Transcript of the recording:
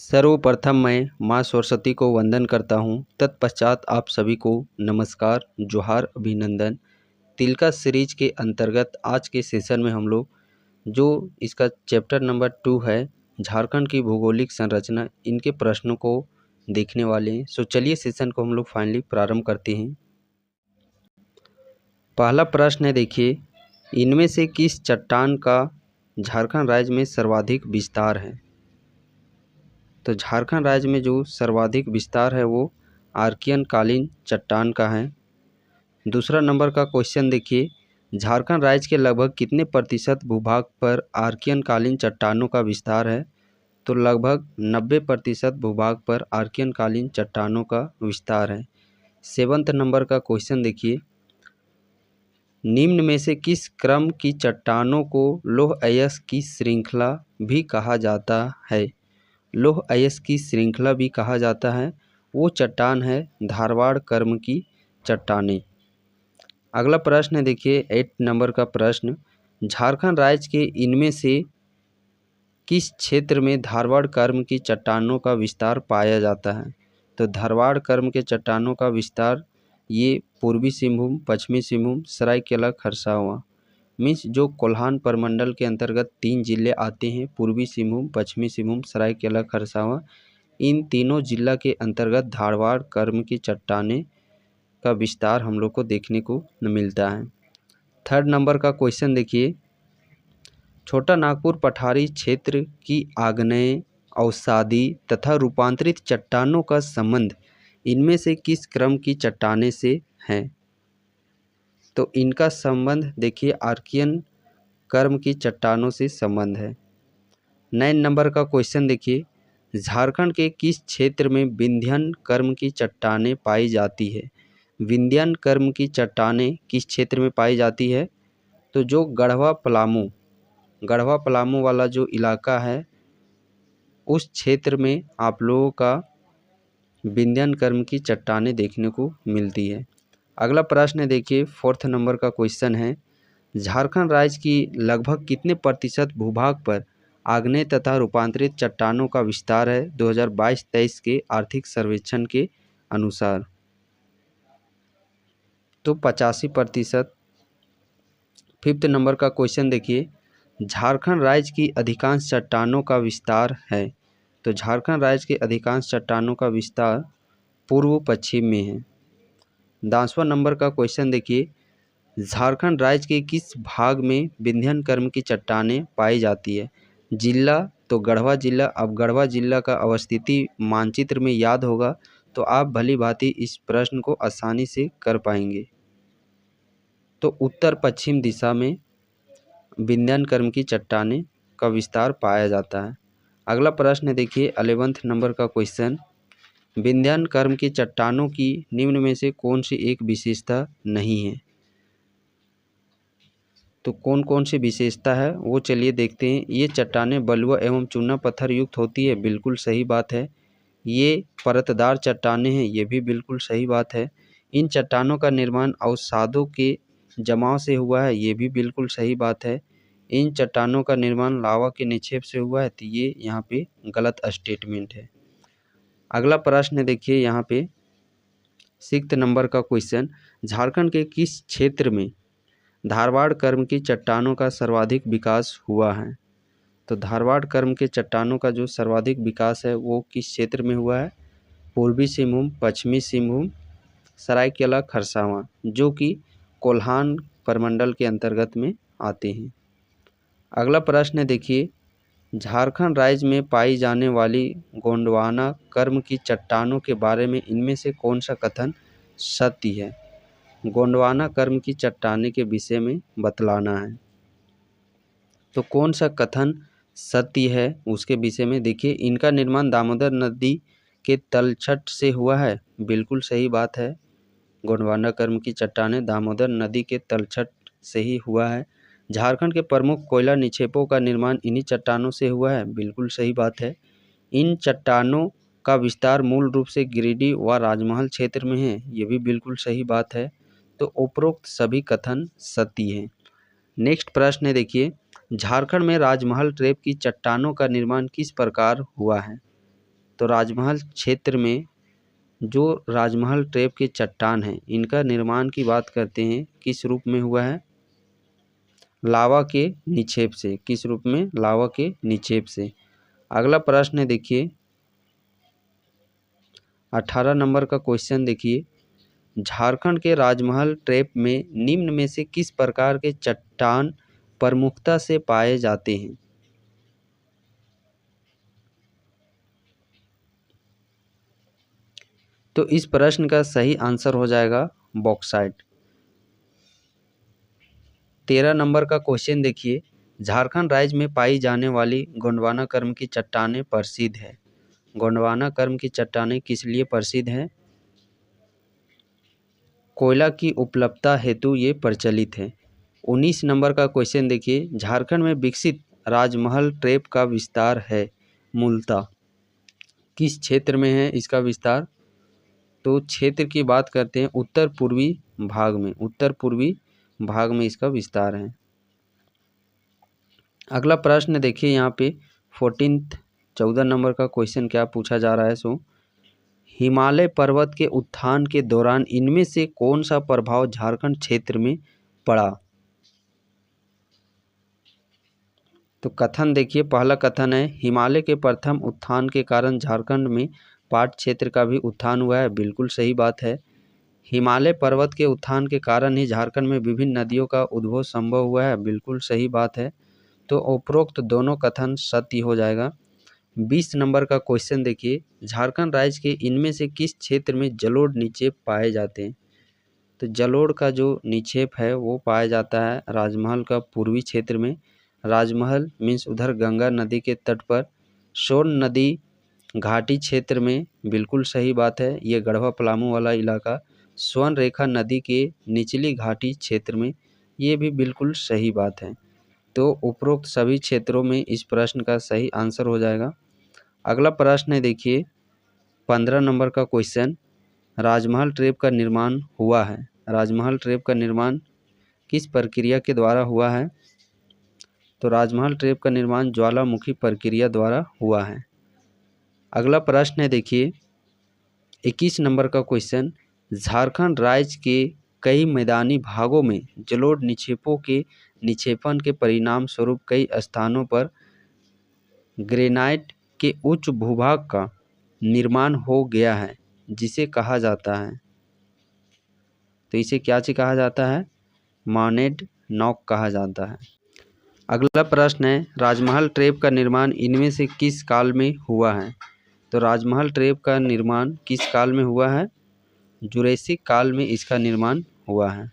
सर्वप्रथम मैं माँ सरस्वती को वंदन करता हूँ। तत्पश्चात आप सभी को नमस्कार, जोहार, अभिनंदन। तिलका सीरीज के अंतर्गत आज के सेशन में हम लोग जो इसका चैप्टर नंबर 2 है, झारखंड की भौगोलिक संरचना, इनके प्रश्नों को देखने वाले हैं। सो चलिए सेशन को हम लोग फाइनली प्रारंभ करते हैं। पहला प्रश्न है, देखिए, इनमें से किस चट्टान का झारखंड राज्य में सर्वाधिक विस्तार है? तो झारखंड राज्य में जो सर्वाधिक विस्तार है वो आर्कियन कालीन चट्टान का है। दूसरा नंबर का क्वेश्चन देखिए, झारखंड राज्य के लगभग कितने प्रतिशत भूभाग पर आर्कियन कालीन चट्टानों का विस्तार है? तो लगभग 90% भूभाग पर आर्कियन कालीन चट्टानों का विस्तार है। 7वां नंबर का क्वेश्चन देखिए, निम्न में से किस क्रम की चट्टानों को लौह अयस्क की श्रृंखला भी कहा जाता है? लौह अयस्क की श्रृंखला भी कहा जाता है। वो चट्टान है धारवाड़ कर्म की चट्टानें। अगला प्रश्न है, देखिए 8 नंबर का प्रश्न, झारखंड राज्य के इनमें से किस क्षेत्र में धारवाड़ कर्म की चट्टानों का विस्तार पाया जाता है? तो धारवाड़ कर्म के चट्टानों का विस्तार ये पूर्वी सिंहभूम, पश्चिमी सिंहभूम, सरायकेला खरसावां, मीन्स जो कोल्हान प्रमंडल के अंतर्गत 3 जिले आते हैं, पूर्वी सिंहभूम, पश्चिमी सिंहभूम, सरायकेला खरसावां, इन तीनों जिला के अंतर्गत धारवाड़ कर्म की चट्टानें का विस्तार हम लोग को देखने को मिलता है। 3rd नंबर का क्वेश्चन देखिए, छोटा नागपुर पठारी क्षेत्र की आग्नेय, अवसादी तथा रूपांतरित चट्टानों का संबंध इनमें से किस क्रम की चट्टानें से है? तो इनका संबंध देखिए आर्कियन कर्म की चट्टानों से संबंध है। 9 नंबर का क्वेश्चन देखिए, झारखंड के किस क्षेत्र में विंध्यन कर्म की चट्टानें पाई जाती है? विंध्यन कर्म की चट्टानें किस क्षेत्र में पाई जाती है? तो जो गढ़वा पलामू वाला जो इलाका है, उस क्षेत्र में आप लोगों का विंध्यन कर्म की चट्टानें देखने को मिलती है। अगला प्रश्न है, देखिए 4th नंबर का क्वेश्चन है, झारखंड राज्य की लगभग कितने प्रतिशत भूभाग पर आग्नेय तथा रूपांतरित चट्टानों का विस्तार है 2022-23 के आर्थिक सर्वेक्षण के अनुसार? तो 85%। 5th नंबर का क्वेश्चन देखिए, झारखंड राज्य की अधिकांश चट्टानों का विस्तार है। तो झारखंड राज्य के अधिकांश चट्टानों का विस्तार पूर्व पश्चिम में है। 10वां नंबर का क्वेश्चन देखिए, झारखंड राज्य के किस भाग में विंध्यन कर्म की चट्टानें पाई जाती है? जिला तो गढ़वा जिला। अब गढ़वा जिला का अवस्थिति मानचित्र में याद होगा तो आप भली भांति इस प्रश्न को आसानी से कर पाएंगे। तो उत्तर पश्चिम दिशा में विंध्यन कर्म की चट्टानें का विस्तार पाया जाता है। अगला प्रश्न देखिए 11वां नंबर का क्वेश्चन, विंध्यन कर्म की चट्टानों की निम्न में से कौन सी एक विशेषता नहीं है? तो कौन कौन सी विशेषता है वो चलिए देखते हैं। ये चट्टानें बलुआ एवं चूना पत्थर युक्त होती है, बिल्कुल सही बात है। ये परतदार चट्टानें हैं, ये भी बिल्कुल सही बात है। इन चट्टानों का निर्माण अवसादों के जमाव से हुआ है, ये भी बिल्कुल सही बात है। इन चट्टानों का निर्माण लावा के निक्षेप से हुआ है, तो ये यहाँ पे गलत स्टेटमेंट है। अगला प्रश्न देखिए यहाँ पे 6th नंबर का क्वेश्चन, झारखंड के किस क्षेत्र में धारवाड़ कर्म की चट्टानों का सर्वाधिक विकास हुआ है? तो धारवाड़ कर्म के चट्टानों का जो सर्वाधिक विकास है वो किस क्षेत्र में हुआ है? पूर्वी सिंहभूम, पश्चिमी सिंहभूम, सरायकेला खरसावां, जो कि कोल्हान प्रमंडल के अंतर्गत में आते हैं। अगला प्रश्न देखिए, झारखंड राज्य में पाई जाने वाली गोंडवाना कर्म की चट्टानों के बारे में इनमें से कौन सा कथन सत्य है? गोंडवाना कर्म की चट्टानें के विषय में बतलाना है। तो कौन सा कथन सत्य है उसके विषय में देखिए, इनका निर्माण दामोदर नदी के तलछट से हुआ है, बिल्कुल सही बात है। गोंडवाना कर्म की चट्टानें दामोदर नदी के तलछट से ही हुआ है। झारखंड के प्रमुख कोयला निक्षेपों का निर्माण इन्हीं चट्टानों से हुआ है, बिल्कुल सही बात है। इन चट्टानों का विस्तार मूल रूप से गिरिडीह व राजमहल क्षेत्र में है, ये भी बिल्कुल सही बात है। तो उपरोक्त सभी कथन सत्य हैं। नेक्स्ट प्रश्न है देखिए, झारखंड में राजमहल ट्रैप की चट्टानों का निर्माण किस प्रकार हुआ है? तो राजमहल क्षेत्र में जो राजमहल ट्रैप के चट्टान हैं, इनका निर्माण की बात करते हैं, किस रूप में हुआ है? लावा के निक्षेप से। किस रूप में? लावा के निक्षेप से। अगला प्रश्न देखिए 18 नंबर का क्वेश्चन देखिए, झारखंड के राजमहल ट्रैप में निम्न में से किस प्रकार के चट्टान प्रमुखता से पाए जाते हैं? तो इस प्रश्न का सही आंसर हो जाएगा बॉक्साइट। 13 नंबर का क्वेश्चन देखिए, झारखंड राज्य में पाई जाने वाली गोंडवाना कर्म की चट्टानें प्रसिद्ध है। गोंडवाना कर्म की चट्टानें किस लिए प्रसिद्ध हैं? कोयला की उपलब्धता हेतु ये प्रचलित है। 19 नंबर का क्वेश्चन देखिए, झारखंड में विकसित राजमहल ट्रैप का विस्तार है मूलतः किस क्षेत्र में है इसका विस्तार? तो क्षेत्र की बात करते हैं उत्तर पूर्वी भाग में, उत्तर पूर्वी भाग में इसका विस्तार है। अगला प्रश्न देखिए यहाँ पे 14 नंबर का क्वेश्चन क्या पूछा जा रहा है? सो हिमालय पर्वत के उत्थान के दौरान इनमें से कौन सा प्रभाव झारखंड क्षेत्र में पड़ा? तो कथन देखिए, पहला कथन है हिमालय के प्रथम उत्थान के कारण झारखंड में पाट क्षेत्र का भी उत्थान हुआ है। बिल्कुल सही बात है। हिमालय पर्वत के उत्थान के कारण ही झारखंड में विभिन्न नदियों का उद्भव संभव हुआ है। बिल्कुल सही बात है। तो उपरोक्त दोनों कथन सत्य हो जाएगा। 20 नंबर का क्वेश्चन देखिए, झारखंड राज्य के इनमें से किस क्षेत्र में जलोढ़ निक्षेप पाए जाते हैं? तो जलोढ़ का जो निक्षेप है वो पाया जाता है राजमहल का पूर्वी क्षेत्र में। राजमहल मीन्स उधर गंगा नदी के तट पर, सोन नदी घाटी क्षेत्र में। बिल्कुल सही बात है। ये गढ़वा पलामू वाला इलाका स्वर्ण रेखा नदी के निचली घाटी क्षेत्र में, ये भी बिल्कुल सही बात है। तो उपरोक्त सभी क्षेत्रों में इस प्रश्न का सही आंसर हो जाएगा। अगला प्रश्न है देखिए 15 नंबर का क्वेश्चन, राजमहल ट्रैप का निर्माण हुआ है। राजमहल ट्रैप का निर्माण किस प्रक्रिया के द्वारा हुआ है? तो राजमहल ट्रैप का निर्माण ज्वालामुखी प्रक्रिया द्वारा हुआ है। अगला प्रश्न है देखिए 21 नंबर का क्वेश्चन, झारखंड राज्य के कई मैदानी भागों में जलोढ़ निक्षेपों के निक्षेपण के परिणाम स्वरूप कई स्थानों पर ग्रेनाइट के उच्च भूभाग का निर्माण हो गया है, जिसे कहा जाता है। तो इसे क्या चीज कहा जाता है? मॉनेड नॉक कहा जाता है। अगला प्रश्न है, राजमहल ट्रैप का निर्माण इनमें से किस काल में हुआ है? तो राजमहल ट्रैप का निर्माण किस काल में हुआ है? जुरेसिक काल में इसका निर्माण हुआ है।